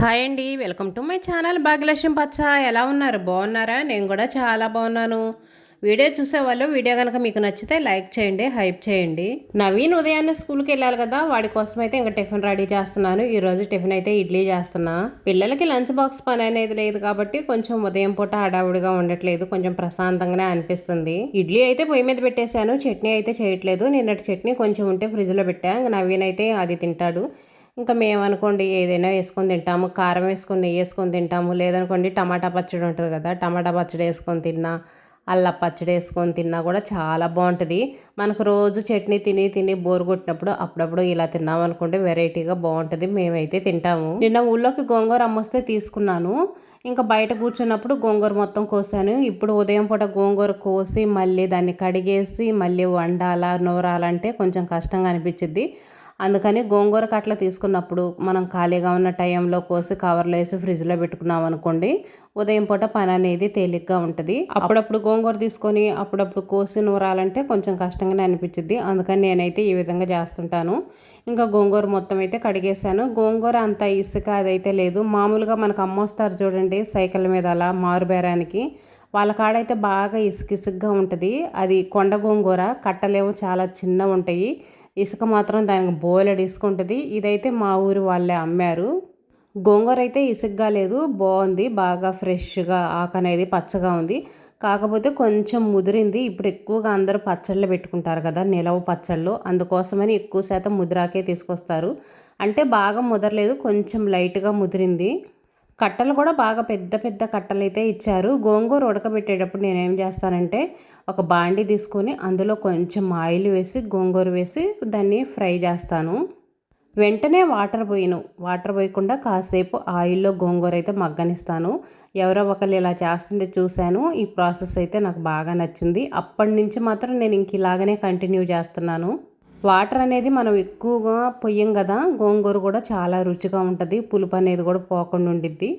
Hi అండి. Welcome to my channel Bhagyalakshmi పచ్చ. ఎలా ఉన్నారు? బాగున్నారా? నేను కూడా చాలా బాగున్నాను. వీడియో చూసేవాళ్ళు వీడియో కనుక మీకు నచ్చితే లైక్ చేయండి, హైప్ చేయండి. నవీన్ ఉదయాన్నే స్కూల్కి వెళ్ళాలి కదా, వాడి కోసం అయితే ఇంకా టిఫిన్ రెడీ చేస్తున్నాను. ఈరోజు టిఫిన్ అయితే ఇడ్లీ చేస్తున్నా. పిల్లలకి లంచ్ బాక్స్ పని అనేది లేదు కాబట్టి కొంచెం ఉదయం పూట హడావుడిగా ఉండట్లేదు, కొంచెం ప్రశాంతంగానే అనిపిస్తుంది. ఇడ్లీ అయితే పొయ్యి మీద పెట్టేశాను, చట్నీ అయితే చేయట్లేదు. నిన్నటి చట్నీ కొంచెం ఉంటే ఫ్రిడ్జ్లో పెట్టా. ఇంకా నవీన్ అయితే అది తింటాడు. ఇంకా మేమనుకోండి ఏదైనా వేసుకొని తింటాము, కారం వేసుకొని నెయ్యి వేసుకొని తింటాము, లేదనుకోండి టమాటా పచ్చడి ఉంటుంది కదా, టమాటా పచ్చడి వేసుకొని తిన్నా, అల్లం పచ్చడి వేసుకొని తిన్నా కూడా చాలా బాగుంటుంది. మనకు రోజు చట్నీ తిని తిని బోరు కొట్టినప్పుడు అప్పుడప్పుడు ఇలా తిన్నామనుకోండి వెరైటీగా బాగుంటుంది. మేమైతే తింటాము. నిన్న ఊళ్ళోకి గోంగూర అమ్మొస్తే తీసుకున్నాను. ఇంకా బయట కూర్చున్నప్పుడు గోంగూర మొత్తం కోసాను. ఇప్పుడు ఉదయం పూట గోంగూర కోసి మళ్ళీ దాన్ని కడిగేసి మళ్ళీ వండాలా నూరాలంటే కొంచెం కష్టంగా అనిపించింది. అందుకని గోంగూర కట్టలు తీసుకున్నప్పుడు మనం ఖాళీగా ఉన్న టైంలో కోసి కవర్లో వేసి ఫ్రిడ్జ్లో పెట్టుకున్నాం అనుకోండి, ఉదయం పూట పని అనేది తేలిగ్గా ఉంటుంది. అప్పుడప్పుడు గోంగూర తీసుకొని అప్పుడప్పుడు కోసి నూరాలంటే కొంచెం కష్టంగానే అనిపించింది. అందుకని నేనైతే ఈ విధంగా చేస్తుంటాను. ఇంకా గోంగూర మొత్తం అయితే కడిగేసాను. గోంగూర అంత ఇసుక అదైతే లేదు. మామూలుగా మనకు అమ్మొస్తారు చూడండి సైకిల్ మీద అలా మారుబేరానికి, వాళ్ళ కాడైతే బాగా ఇసుక ఉంటుంది. అది కొండ గోంగూర, కట్టలేమో చాలా చిన్నవి ఉంటాయి. ఇసుక మాత్రం దానికి బోలెడు ఇసుక ఉంటుంది. ఇదైతే మా ఊరి వాళ్ళే అమ్మారు. గోంగూర అయితే ఇసుగ్గా లేదు, బాగుంది, బాగా ఫ్రెష్గా ఆకు అనేది పచ్చగా ఉంది. కాకపోతే కొంచెం ముదిరింది. ఇప్పుడు ఎక్కువగా అందరూ పచ్చళ్ళు పెట్టుకుంటారు కదా, నిలవ పచ్చళ్ళు, అందుకోసమని ఎక్కువ శాతం ముదిరాకే తీసుకొస్తారు. అంటే బాగా ముదరలేదు, కొంచెం లైట్గా ముదిరింది. కట్టలు కూడా బాగా పెద్ద పెద్ద కట్టలైతే ఇచ్చారు. గోంగూర ఉడకబెట్టేటప్పుడు నేనేం చేస్తానంటే ఒక బాండి తీసుకొని అందులో కొంచెం ఆయిల్ వేసి గోంగూర వేసి దాన్ని ఫ్రై చేస్తాను. వెంటనే వాటర్ పోయకుండా కాసేపు ఆయిల్లో గోంగూర అయితే మగ్గనిస్తాను. ఎవరో ఒకరు ఇలా చేస్తుంటే చూశాను. ఈ ప్రాసెస్ అయితే నాకు బాగా నచ్చింది. అప్పటి నుంచి మాత్రం నేను ఇంక ఇలాగనే కంటిన్యూ చేస్తున్నాను. వాటర్ అనేది మనం ఎక్కువగా పొయ్యం కదా, గోంగూర కూడా చాలా రుచిగా ఉంటుంది, పులుపు అనేది కూడా పోకుండా ఉండిద్ది.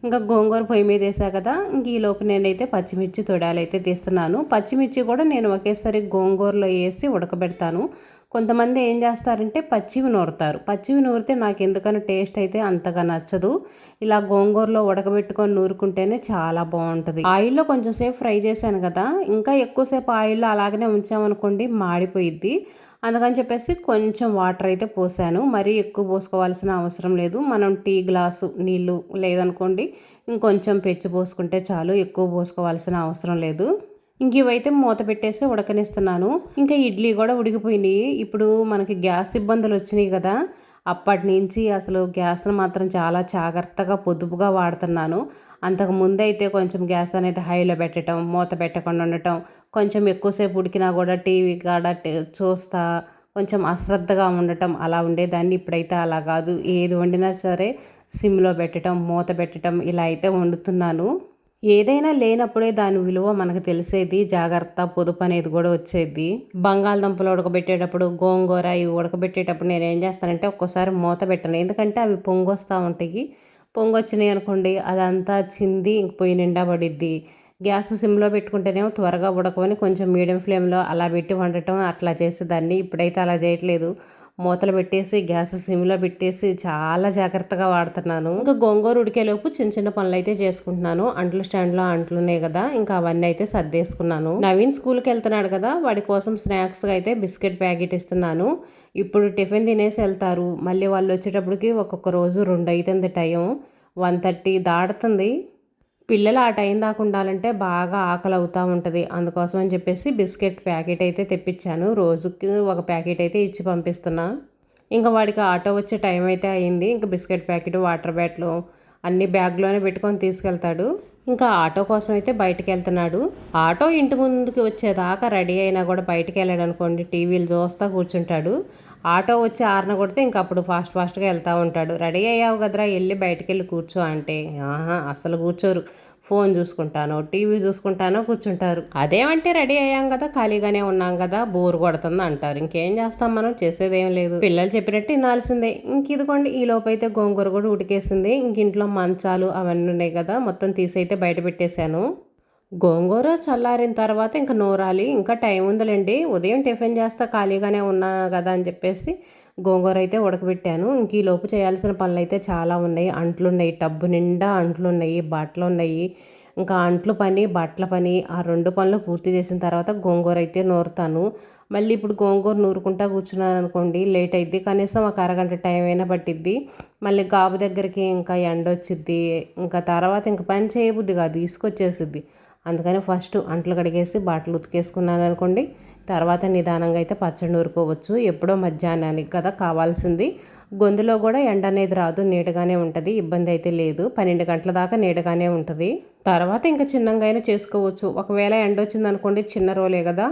ఇంకా గోంగూర పొయ్యి మీద వేసా కదా, ఇంక ఈలోపు నేనైతే పచ్చిమిర్చి తొడాలు అయితే తీస్తున్నాను. పచ్చిమిర్చి కూడా నేను ఒకేసారి గోంగూరలో వేసి ఉడకబెడతాను. కొంతమంది ఏం చేస్తారంటే పచ్చివి నూరుతారు. పచ్చివి నూరితే నాకు ఎందుకని టేస్ట్ అయితే అంతగా నచ్చదు. ఇలా గోంగూరలో ఉడకబెట్టుకొని నూరుకుంటేనే చాలా బాగుంటుంది. ఆయిల్లో కొంచెం సేపు ఫ్రై చేశాను కదా, ఇంకా ఎక్కువసేపు ఆయిల్లో అలాగనే ఉంచామనుకోండి మాడిపోయిద్ది. అందుకని చెప్పేసి కొంచెం వాటర్ అయితే పోసాను. మరీ ఎక్కువ పోసుకోవాల్సిన అవసరం లేదు. మనం టీ గ్లాసు నీళ్ళు లేదనుకోండి ఇంకొంచెం పెచ్చు పోసుకుంటే చాలు, ఎక్కువ పోసుకోవాల్సిన అవసరం లేదు. ఇంక ఇవైతే మూత పెట్టేసి ఉడకనిస్తున్నాను. ఇంకా ఇడ్లీ కూడా ఉడికిపోయినాయి. ఇప్పుడు మనకి గ్యాస్ ఇబ్బందులు వచ్చినాయి కదా, అప్పటి నుంచి అసలు గ్యాస్ను మాత్రం చాలా జాగ్రత్తగా పొదుపుగా వాడుతున్నాను. అంతకు ముందు అయితే కొంచెం గ్యాస్ అనేది హైలో పెట్టడం, మూత పెట్టకుండా ఉండటం, కొంచెం ఎక్కువసేపు ఉడికినా కూడా టీవీ కాడ చూస్తా కొంచెం అశ్రద్ధగా ఉండటం అలా ఉండేదాన్ని. ఇప్పుడైతే అలా కాదు, ఏది వండినా సరే సిమ్లో పెట్టడం, మూత పెట్టడం ఇలా అయితే వండుతున్నాను. ఏదైనా లేనప్పుడే దాని విలువ మనకు తెలిసేది, జాగ్రత్త పొదుపు అనేది కూడా వచ్చేది. బంగాళదుంపలు ఉడకబెట్టేటప్పుడు గోంగూర ఇవి ఉడకబెట్టేటప్పుడు నేను ఏం చేస్తానంటే ఒక్కోసారి మూత పెట్టను, ఎందుకంటే అవి పొంగొస్తూ ఉంటాయి. పొంగొచ్చినాయి అనుకోండి అదంతా చింది ఇంక పొయ్యి నిండా పడిద్ది. గ్యాస్ సిమ్లో పెట్టుకుంటేనేమో త్వరగా ఉడకవని కొంచెం మీడియం ఫ్లేమ్లో అలా పెట్టి వండటం అట్లా చేసేదాన్ని. ఇప్పుడైతే అలా చేయట్లేదు, మూతలు పెట్టేసి గ్యాస్ సిమ్లో పెట్టేసి చాలా జాగ్రత్తగా వాడుతున్నాను. ఇంకా గోంగూర ఉడికేలోపు చిన్న చిన్న పనులు అయితే చేసుకుంటున్నాను. అంట్లు స్టాండ్లో అంట్లు ఉన్నాయి కదా, ఇంకా అవన్నీ అయితే సర్దేసుకున్నాను. నవీన్ స్కూల్కి వెళ్తున్నాడు కదా, వాడి కోసం స్నాక్స్గా అయితే బిస్కెట్ ప్యాకెట్ ఇస్తున్నాను. ఇప్పుడు టిఫిన్ తినేసి వెళ్తారు, మళ్ళీ వాళ్ళు వచ్చేటప్పటికి ఒక్కొక్క రోజు 2 అవుతుంది టైం, 1:30 దాడుతుంది. పిల్లలు ఆ టైం దాకా ఉండాలంటే బాగా ఆకలి అవుతూ ఉంటుంది. అందుకోసం అని చెప్పేసి బిస్కెట్ ప్యాకెట్ అయితే తెప్పించాను. రోజుకి ఒక ప్యాకెట్ అయితే ఇచ్చి పంపిస్తున్నా. ఇంకా వాడికి ఆటో వచ్చే టైం అయితే అయింది. ఇంకా బిస్కెట్ ప్యాకెట్, వాటర్ బాటిల్ అన్ని బ్యాగ్లోనే పెట్టుకొని తీసుకెళ్తాడు. ఇంకా ఆటో కోసం అయితే బయటికి వెళ్తున్నాడు. ఆటో ఇంటి ముందుకి వచ్చేదాకా రెడీ అయినా కూడా బయటికి వెళ్ళాడు అనుకోండి, టీవీలు చూస్తా కూర్చుంటాడు. ఆటో వచ్చి ఆరన కొడితే ఇంక అప్పుడు ఫాస్ట్గా వెళ్తూ ఉంటాడు. రెడీ అయ్యావు కదరా వెళ్ళి బయటికి వెళ్ళి కూర్చో అంటే ఆహా అసలు కూర్చోరు. ఫోన్ చూసుకుంటాను, టీవీ చూసుకుంటానో కూర్చుంటారు. అదేమంటే రెడీ అయ్యాం కదా, ఖాళీగానే ఉన్నాం కదా, బోర్ కొడుతుంది అంటారు. ఇంకేం చేస్తాం, మనం చేసేదేం లేదు, పిల్లలు చెప్పినట్టు వినాల్సిందే. ఇంక ఇదిగోండి ఈ లోపైతే గోంగూర కూడా ఉడికేసింది. ఇంక ఇంట్లో మంచాలు అవన్నీ ఉన్నాయి కదా, మొత్తం తీసైతే బయట పెట్టేశాను. గోంగూర చల్లారిన తర్వాత ఇంక నూరాలి. ఇంకా టైం ఉందిలేండి, ఉదయం టిఫిన్ చేస్తా ఖాళీగానే ఉన్నా కదా అని చెప్పేసి గోంగూర అయితే ఉడకబెట్టాను. ఇంక ఈలోపు చేయాల్సిన పనులైతే చాలా ఉన్నాయి. అంట్లున్నాయి, టబ్బు నిండా అంట్లున్నాయి, బట్టలున్నాయి. ఇంకా అంట్లు పని, బట్టల పని ఆ 2 పనులు పూర్తి చేసిన తర్వాత గోంగూర అయితే నూరుతాను. మళ్ళీ ఇప్పుడు గోంగూర నూరుకుంటా కూర్చున్నాననుకోండి లేట్ అయిద్ది. కనీసం ఒక అరగంట టైం అయినా పట్టిద్ది. మళ్ళీ గాబు దగ్గరికి ఇంకా ఎండొచ్చిద్ది. ఇంకా తర్వాత ఇంక పని చేయబుద్ది కాదు, ఇసుకొచ్చేసిద్ది. అందుకని ఫస్ట్ అంట్లు కడిగేసి బట్టలు ఉతికేసుకున్నాననుకోండి, తర్వాత నిదానంగా అయితే పచ్చడి నూరుకోవచ్చు. ఎప్పుడో మధ్యాహ్నానికి కదా కావాల్సింది. గొంతులో కూడా ఎండ అనేది రాదు, నీడగానే ఉంటుంది, ఇబ్బంది అయితే లేదు. 12 గంటల దాకా నీడగానే ఉంటుంది. తర్వాత ఇంకా చిన్నంగా అయినా చేసుకోవచ్చు. ఒకవేళ ఎండ వచ్చిందనుకోండి, చిన్న రోలే కదా,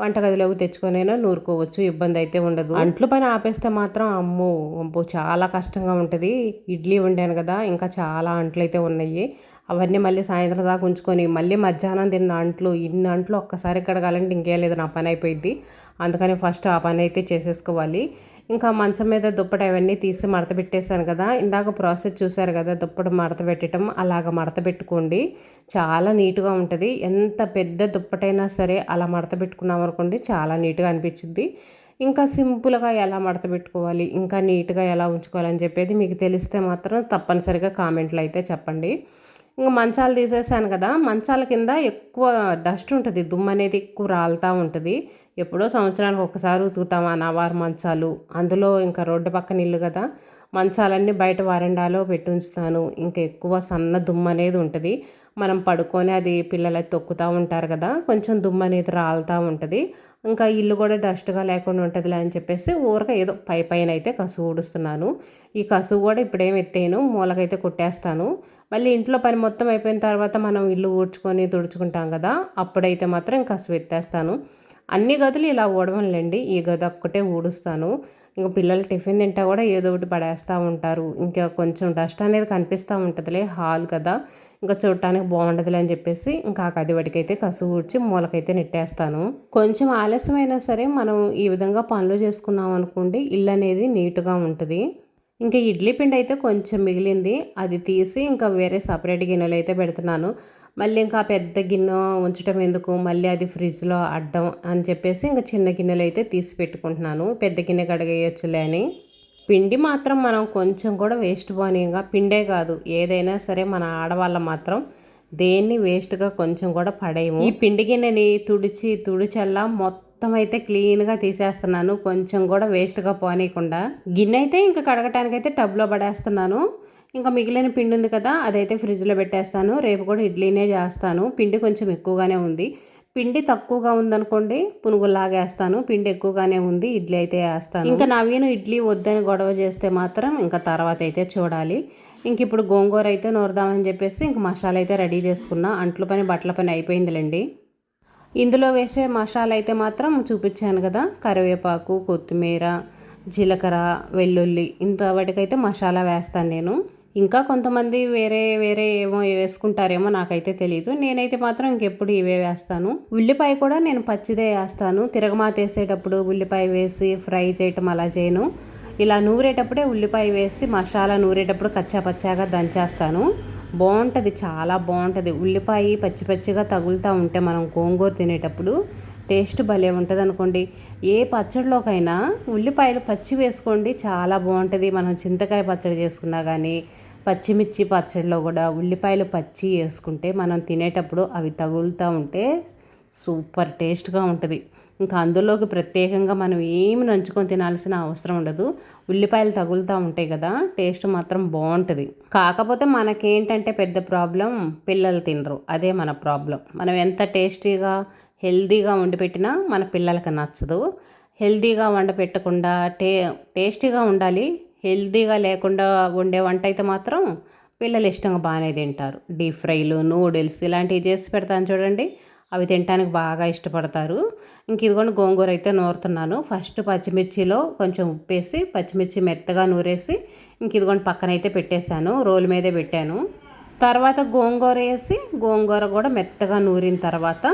వంటగదిలోకి తెచ్చుకొనైనా నూరుకోవచ్చు, ఇబ్బంది అయితే ఉండదు. అంట్లు పని ఆపేస్తే మాత్రం అమ్మో అబ్బో చాలా కష్టంగా ఉంటుంది. ఇడ్లీ వండాను కదా, ఇంకా చాలా అంట్లు అయితే ఉన్నాయి. అవన్నీ మళ్ళీ సాయంత్రం దాకా ఉంచుకొని మళ్ళీ మధ్యాహ్నం తిన్న అంట్లు, ఇన్ని అంట్లు ఒక్కసారి కడగాలంటే ఇంకేం లేదు, నా పని అయిపోయింది. అందుకని ఫస్ట్ ఆ పని అయితే చేసేసుకోవాలి. ఇంకా మంచం మీద దుప్పటి అవన్నీ తీసి మడత పెట్టేశాను కదా, ఇందాక ప్రాసెస్ చూశారు కదా, దుప్పటి మడత పెట్టడం అలాగ మడత పెట్టుకోండి, చాలా నీట్గా ఉంటుంది. ఎంత పెద్ద దుప్పటైనా సరే అలా మడత పెట్టుకున్నాం అనుకోండి, చాలా నీట్గా అనిపించింది. ఇంకా సింపుల్గా ఎలా మడత పెట్టుకోవాలి, ఇంకా నీట్గా ఎలా ఉంచుకోవాలని చెప్పేది మీకు తెలిస్తే మాత్రం తప్పనిసరిగా కామెంట్లు అయితే చెప్పండి. ఇంక మంచాలు తీసేసాను కదా, మంచాల కింద ఎక్కువ డస్ట్ ఉంటుంది, దుమ్ము అనేది ఎక్కువ రాలుతూ ఉంటుంది. ఎప్పుడో సంవత్సరానికి ఒకసారి ఉతుకుతాం ఆ నవారు మంచాలు. అందులో ఇంకా రోడ్డు పక్కన ఇల్లు కదా, మంచాలన్నీ బయట వరండాలో పెట్టి ఉంచుతాను. ఇంకా ఎక్కువ సన్న దుమ్ము అనేది ఉంటుంది. మనం పడుకొని అది పిల్లలు తొక్కుతూ ఉంటారు కదా, కొంచెం దుమ్ము అనేది రాలుతూ ఉంటుంది. ఇంకా ఇల్లు కూడా డస్ట్గా లేకుండా ఉంటుందిలే అని చెప్పేసి ఊరక ఏదో పైన అయితే కసువు ఊడుస్తున్నాను. ఈ కసువు కూడా ఇప్పుడేం ఎత్తేను, మూలకైతే కొట్టేస్తాను. మళ్ళీ ఇంట్లో పని మొత్తం అయిపోయిన తర్వాత మనం ఇల్లు ఊడ్చుకొని తుడుచుకుంటాం కదా, అప్పుడైతే మాత్రం కసువు ఎత్తేస్తాను. అన్ని గదులు ఇలా ఊడవనులేండి, ఈ గది ఒక్కటే ఊడుస్తాను. ఇంక పిల్లలు టిఫిన్ తింటా కూడా ఏదో ఒకటి పడేస్తూ ఉంటారు. ఇంకా కొంచెం డస్ట్ అనేది కనిపిస్తూ ఉంటుందిలే, హాల్ కదా, ఇంకా చూడటానికి బాగుండదులే అని చెప్పేసి ఇంకా ఆ గది వాటికైతే కసువు ఊడ్చి మూలకైతే నెట్టేస్తాను. కొంచెం ఆలస్యమైనా సరే మనం ఈ విధంగా పనులు చేసుకున్నాం అనుకోండి, ఇల్లు అనేది నీట్గా ఉంటుంది. ఇంకా ఇడ్లీ పిండి అయితే కొంచెం మిగిలింది, అది తీసి ఇంకా వేరే సపరేట్ గిన్నెలు అయితే పెడుతున్నాను. మళ్ళీ ఇంకా పెద్ద గిన్నె ఉంచడం ఎందుకు, మళ్ళీ అది ఫ్రిడ్జ్లో అడ్డం అని చెప్పేసి ఇంకా చిన్న గిన్నెలు అయితే తీసి పెట్టుకుంటున్నాను, పెద్ద గిన్నె కడిగేయచ్చులే అని. పిండి మాత్రం మనం కొంచెం కూడా వేస్ట్ పోనీయంగా, పిండే కాదు ఏదైనా సరే మన ఆడవాళ్ళ మాత్రం దేన్ని వేస్ట్గా కొంచెం కూడా పడేయము. ఈ పిండి గిన్నెని తుడిచల్లా మొత్తం అయితే క్లీన్గా తీసేస్తున్నాను, కొంచెం కూడా వేస్ట్గా పోనీయకుండా. గిన్నె అయితే ఇంకా కడగటానికైతే టబ్లో పడేస్తున్నాను. ఇంకా మిగిలిన పిండి ఉంది కదా, అదైతే ఫ్రిడ్జ్లో పెట్టేస్తాను. రేపు కూడా ఇడ్లీనే చేస్తాను. పిండి కొంచెం ఎక్కువగానే ఉంది. పిండి తక్కువగా ఉందనుకోండి పునుగులాగా వేస్తాను, పిండి ఎక్కువగానే ఉంది ఇడ్లీ అయితే వేస్తాను. ఇంకా నవీను ఇడ్లీ వద్దని గొడవ చేస్తే మాత్రం ఇంకా తర్వాత అయితే చూడాలి. ఇంక ఇప్పుడు గోంగూర అయితే నూరదామని చెప్పేసి ఇంక మసాలా అయితే రెడీ చేసుకున్నా. అంట్ల పని బట్టల పని అయిపోయిందిలేండి. ఇందులో వేసే మసాలా అయితే మాత్రం చూపించాను కదా, కరివేపాకు, కొత్తిమీర, జీలకర్ర, వెల్లుల్లి, ఇంత వాటికైతే మసాలా వేస్తాను నేను. ఇంకా కొంతమంది వేరే వేరే ఏమో వేసుకుంటారేమో, నాకైతే తెలియదు. నేనైతే మాత్రం ఇంకెప్పుడు ఇవే వేస్తాను. ఉల్లిపాయ కూడా నేను పచ్చిదే వేస్తాను. తిరగమాత వేసేటప్పుడు ఉల్లిపాయ వేసి ఫ్రై చేయటం అలా చేయను. ఇలా నూరేటప్పుడే ఉల్లిపాయ వేసి మసాలా నూరేటప్పుడు కచ్చా పచ్చాగా దంచేస్తాను. బాగుంటుంది, చాలా బాగుంటుంది. ఉల్లిపాయ పచ్చి పచ్చిగా తగులుతూ ఉంటే మనం గోంగూర తినేటప్పుడు టేస్ట్ భలే ఉంటుంది అనుకోండి. ఏ పచ్చడిలోకైనా ఉల్లిపాయలు పచ్చి వేసుకోండి, చాలా బాగుంటుంది. మనం చింతకాయ పచ్చడి చేసుకున్నా కానీ, పచ్చిమిర్చి పచ్చడిలో కూడా ఉల్లిపాయలు పచ్చి వేసుకుంటే మనం తినేటప్పుడు అవి తగులుతూ ఉంటే సూపర్ టేస్ట్గా ఉంటుంది. ఇంకా అందులోకి ప్రత్యేకంగా మనం ఏమి నంచుకొని తినాల్సిన అవసరం ఉండదు. ఉల్లిపాయలు తగులుతూ ఉంటాయి కదా, టేస్ట్ మాత్రం బాగుంటుంది. కాకపోతే మనకేంటంటే పెద్ద ప్రాబ్లం, పిల్లలు తినరు, అదే మన ప్రాబ్లం. మనం ఎంత టేస్టీగా హెల్తీగా వండి పెట్టినా మన పిల్లలకి నచ్చదు. హెల్తీగా వండ పెట్టకుండా టేస్టీగా ఉండాలి. హెల్తీగా లేకుండా వండే వంట అయితే మాత్రం పిల్లలు ఇష్టంగా బాగానే తింటారు. డీప్ ఫ్రైలు, నూడిల్స్ ఇలాంటివి చేసి పెడతాను చూడండి, అవి తినడానికి బాగా ఇష్టపడతారు. ఇంక ఇదిగోండి గోంగూర అయితే నూరుతున్నాను. ఫస్ట్ పచ్చిమిర్చిలో కొంచెం ఉప్పేసి పచ్చిమిర్చి మెత్తగా నూరేసి ఇంక ఇదిగోండి పక్కనైతే పెట్టేశాను, రోలు మీదే పెట్టాను. తర్వాత గోంగూర వేసి గోంగూర కూడా మెత్తగా నూరిన తర్వాత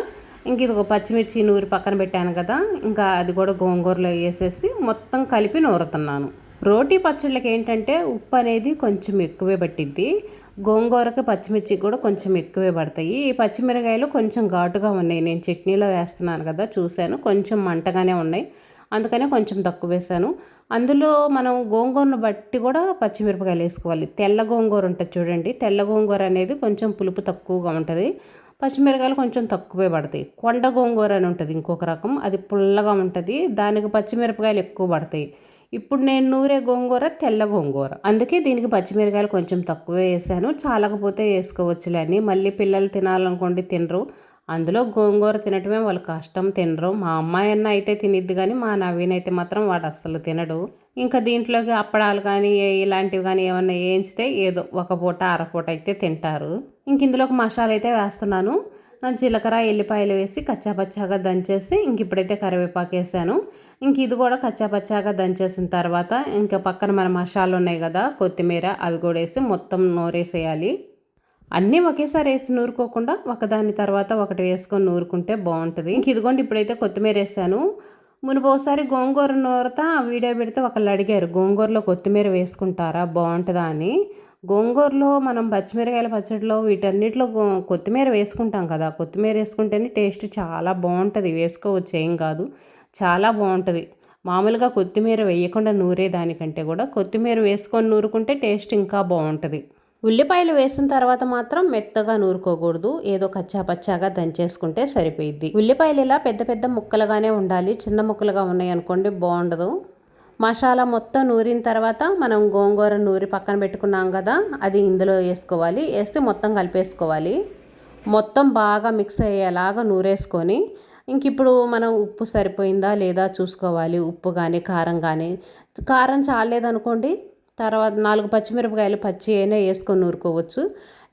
ఇంక ఇదిగో పచ్చిమిర్చి నూరి పక్కన పెట్టాను కదా, ఇంకా అది కూడా గోంగూరలో వేసేసి మొత్తం కలిపి నూరుతున్నాను. రోటీ పచ్చళ్ళకి ఏంటంటే ఉప్పు అనేది కొంచెం ఎక్కువే పట్టిద్ది. గోంగూరకి పచ్చిమిర్చి కూడా కొంచెం ఎక్కువే పడతాయి. ఈ పచ్చిమిరకాయలు కొంచెం ఘాటుగా ఉన్నాయి, నేను చట్నీలో వేస్తున్నాను కదా చూశాను, కొంచెం మంటగానే ఉన్నాయి. అందుకనే కొంచెం తక్కువ వేసాను. అందులో మనం గోంగూరను బట్టి కూడా పచ్చిమిరపకాయలు వేసుకోవాలి. తెల్ల గోంగూర ఉంటుంది చూడండి, తెల్ల గోంగూర అనేది కొంచెం పులుపు తక్కువగా ఉంటుంది, పచ్చిమిరపకాయలు కొంచెం తక్కువే పడతాయి. కొండ గోంగూర అని ఉంటుంది ఇంకొక రకం, అది పుల్లగా ఉంటుంది, దానికి పచ్చిమిరపకాయలు ఎక్కువ పడతాయి. ఇప్పుడు నేను నూరే గోంగూర తెల్ల గోంగూర, అందుకే దీనికి పచ్చిమిరకాయలు కొంచెం తక్కువే వేసాను. చాలకపోతే వేసుకోవచ్చులే అని. మళ్ళీ పిల్లలు తినాలనుకోండి తినరు, అందులో గోంగూర తినటమే వాళ్ళు కష్టం, తినరు. మా అమ్మాయి అన్న అయితే తినిద్ది కానీ మా నవీన్ అయితే మాత్రం వాడు అస్సలు తినడు. ఇంకా దీంట్లోకి అప్పడాలు కానీ ఇలాంటివి కానీ ఏమన్నా వేయించితే ఏదో ఒక పూట అరపూట అయితే తింటారు. ఇంక ఇందులోకి మసాలా అయితే వేస్తున్నాను. జీలకర్ర ఎల్లిపాయలు వేసి కచ్చాపచ్చాగా దంచేసి ఇంక ఇప్పుడైతే కరివేపాకు వేసాను. ఇంక ఇది కూడా కచ్చాపచ్చాగా దంచేసిన తర్వాత ఇంకా పక్కన మన మసాలాలు ఉన్నాయి కదా, కొత్తిమీర, అవి కూడా వేసి మొత్తం నూరేసేయాలి. అన్నీ ఒకేసారి వేసి నూరుకోకుండా ఒకదాని తర్వాత ఒకటి వేసుకొని నూరుకుంటే బాగుంటుంది. ఇంక ఇదిగోండి ఇప్పుడైతే కొత్తిమీర వేసాను. మునుపోసారి గోంగూర నూరతా వీడియో పెడితే ఒకళ్ళు అడిగారు, గోంగూరలో కొత్తిమీర వేసుకుంటారా బాగుంటుందా అని. గోంగూరలో మనం పచ్చిమిరకాయల పచ్చడిలో వీటన్నిటిలో కొత్తిమీర వేసుకుంటాం కదా, కొత్తిమీర వేసుకుంటేనే టేస్ట్ చాలా బాగుంటుంది. వేసుకోవచ్చు, ఏం కాదు, చాలా బాగుంటుంది. మామూలుగా కొత్తిమీర వేయకుండా నూరేదానికంటే కూడా కొత్తిమీర వేసుకొని నూరుకుంటే టేస్ట్ ఇంకా బాగుంటుంది. ఉల్లిపాయలు వేసిన తర్వాత మాత్రం మెత్తగా నూరుకోకూడదు, ఏదో కచ్చా పచ్చాగా దంచేసుకుంటే సరిపోయిద్ది. ఉల్లిపాయలు ఇలా పెద్ద పెద్ద ముక్కలుగానే ఉండాలి, చిన్న ముక్కలుగా ఉన్నాయి అనుకోండి బాగుండదు. మసాలా మొత్తం నూరిన తర్వాత మనం గోంగూర నూరి పక్కన పెట్టుకున్నాం కదా, అది ఇందులో వేసుకోవాలి. వేస్తే మొత్తం కలిపేసుకోవాలి. మొత్తం బాగా మిక్స్ అయ్యేలాగా నూరేసుకొని ఇంక ఇప్పుడు మనం ఉప్పు సరిపోయిందా లేదా చూసుకోవాలి. ఉప్పు కానీ కారం కానీ, కారం చాలేదనుకోండి తర్వాత 4 పచ్చిమిరపకాయలు పచ్చి అయినా వేసుకొని నూరుకోవచ్చు.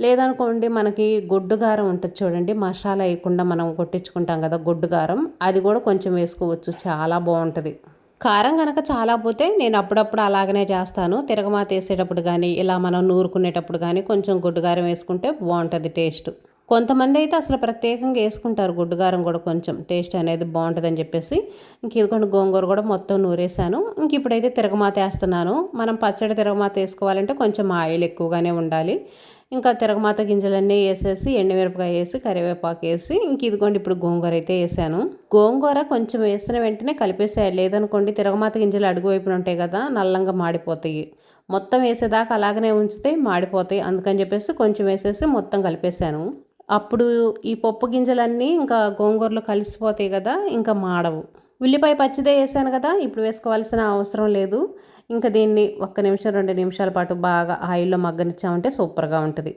లేదనుకోండి మనకి గొడ్డు కారం ఉంటుంది చూడండి, మసాలా వేయకుండా మనం కొట్టించుకుంటాం కదా గొడ్డు కారం, అది కూడా కొంచెం వేసుకోవచ్చు, చాలా బాగుంటుంది. కారం కనుక చాలా పోతే నేను అప్పుడప్పుడు అలాగనే చేస్తాను. తిరగమాత వేసేటప్పుడు కానీ ఇలా మనం నూరుకునేటప్పుడు కానీ కొంచెం గొడ్డు కారం వేసుకుంటే బాగుంటుంది టేస్ట్. కొంతమంది అయితే అసలు ప్రత్యేకంగా వేసుకుంటారు గొడ్డుగారం కూడా, కొంచెం టేస్ట్ అనేది బాగుంటుందని చెప్పేసి. ఇంక ఇదిగోండి గోంగూర కూడా మొత్తం నూరేసాను. ఇంక ఇప్పుడైతే తిరగమాత వేస్తున్నాను. మనం పచ్చడి తిరగమాత వేసుకోవాలంటే కొంచెం ఆయిల్ ఎక్కువగానే ఉండాలి. ఇంకా తిరగమాత గింజలన్నీ వేసేసి ఎండుమిరపకాయ వేసి కరివేపాకు వేసి ఇంక ఇదిగోండి ఇప్పుడు గోంగూర అయితే వేసాను. గోంగూర కొంచెం వేసిన వెంటనే కలిపేసేయాలి, లేదనుకోండి తిరగమాత గింజలు అడుగు వైపున ఉంటాయి కదా, నల్లంగా మాడిపోతాయి. మొత్తం వేసేదాకా అలాగనే ఉంచితే మాడిపోతాయి, అందుకని చెప్పేసి కొంచెం వేసేసి మొత్తం కలిపేసాను. అప్పుడు ఈ పప్పు గింజలన్నీ ఇంకా గోంగూరలో కలిసిపోతాయి కదా, ఇంకా మాడవు. ఉల్లిపాయ పచ్చిదే వేసాను కదా, ఇప్పుడు వేసుకోవాల్సిన అవసరం లేదు. ఇంకా దీన్ని 1 నిమిషం 2 నిమిషాల పాటు బాగా ఆయిల్లో మగ్గనిచ్చామంటే సూపర్గా ఉంటుంది.